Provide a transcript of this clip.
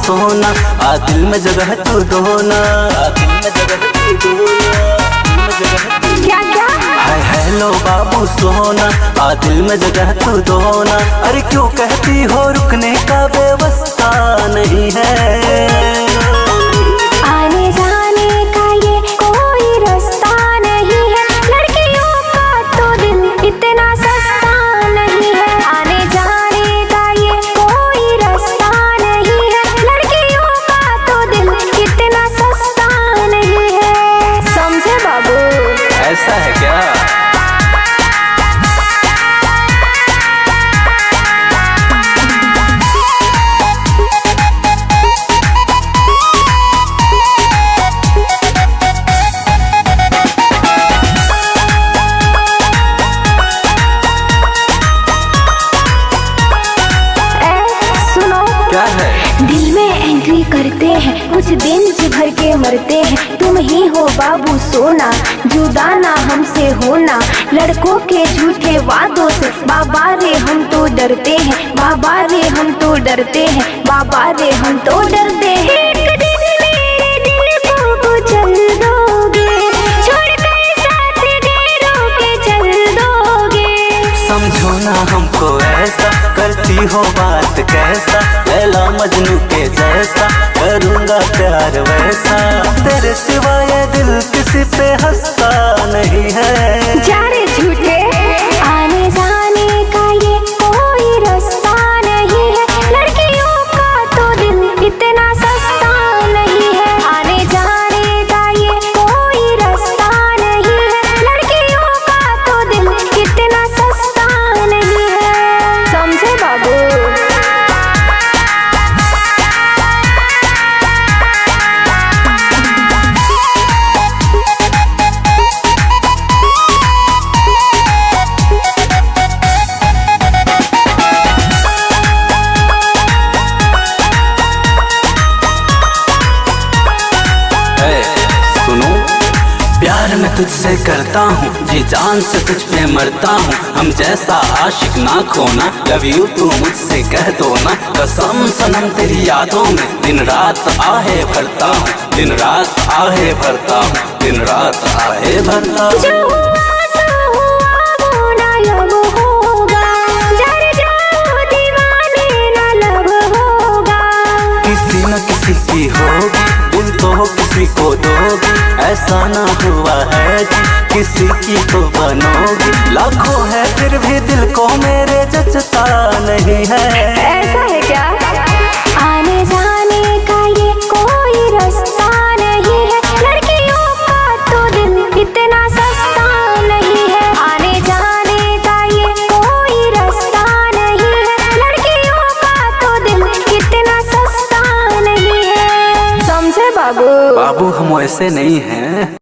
सोना, आ दिल में जगह तू दोना, आ दिल में जगह तू दोना, दिल में जगह तू। क्या क्या? हाय हेलो बाबू सोना, आ दिल में जगह तू दोना। अरे क्यों कहती हो रुकने का व्यवस्था नहीं है? आने जाने का ये कोई रास्ता नहीं है, लड़कियों का तो दिल इतना सस्ता नहीं है। आने जाने का ये कोई रास्ता नहीं है, लड़कियों का तो दिल इतना सस्ता नहीं है। समझे बाबू? ऐसा है क्या? क्या है? दिल में एंट्री करते हैं, कुछ दिन जी भर के मरते हैं। तुम ही हो बाबू सोना, जुदा ना हमसे होना। लड़कों के झूठे वादों से बाबा रे हम तो डरते हैं, बाबा रे हम तो डरते हैं, बाबा रे हम तो डरते हैं। एक दिन मेरे दिल को कुचल दोगे, छोड़कर साथ गैरों के चल दोगे। समझो ना हमको ऐसा, करती हो बात कैसा, लैला मजनू के जैसा, करूँगा प्यार वैसा। तेरे सिवाय दिल किसी पे हंसता नहीं है। जा रे झूठे, आने जाने का ये कोई रास्ता नहीं है, लड़कियों का तो दिल इतना सस्ता नहीं है। आने जाने का ये कोई रास्ता नहीं है, लड़कियों का तो दिल इतना सस्ता नहीं है। समझे बाबू? सुनो, प्यार मैं तुझसे करता हूँ, जी जान से तुझ पे मरता हूँ। हम जैसा आशिक ना खोना, लव यू तू मुझसे कह दो ना। कसम सनम तेरी यादों में दिन रात आहे भरता हूँ, दिन रात आहे भरता हूँ, दिन रात आहे भरता हूँ। जो हुआ सो हुआ वो ना लब होगा, जर जाओ दीवाने ना लब होगा। किसी न किसी की होगी, दिल तो किसी को दोगी। ऐसा ना हुआ है कि किसी की तो बनोगी। लाखों है फिर भी दिल को मेरे जचता नहीं है। ऐसा है क्या? आने जाने का ये कोई रास्ता नहीं है, लड़कियों का तो दिल इतना सस्ता नहीं है। आने जाने का ये कोई रास्ता नहीं है, लड़कियों का तो दिल इतना सस्ता नहीं है। समझे बाबू? बाबू हम वैसे नहीं हैं।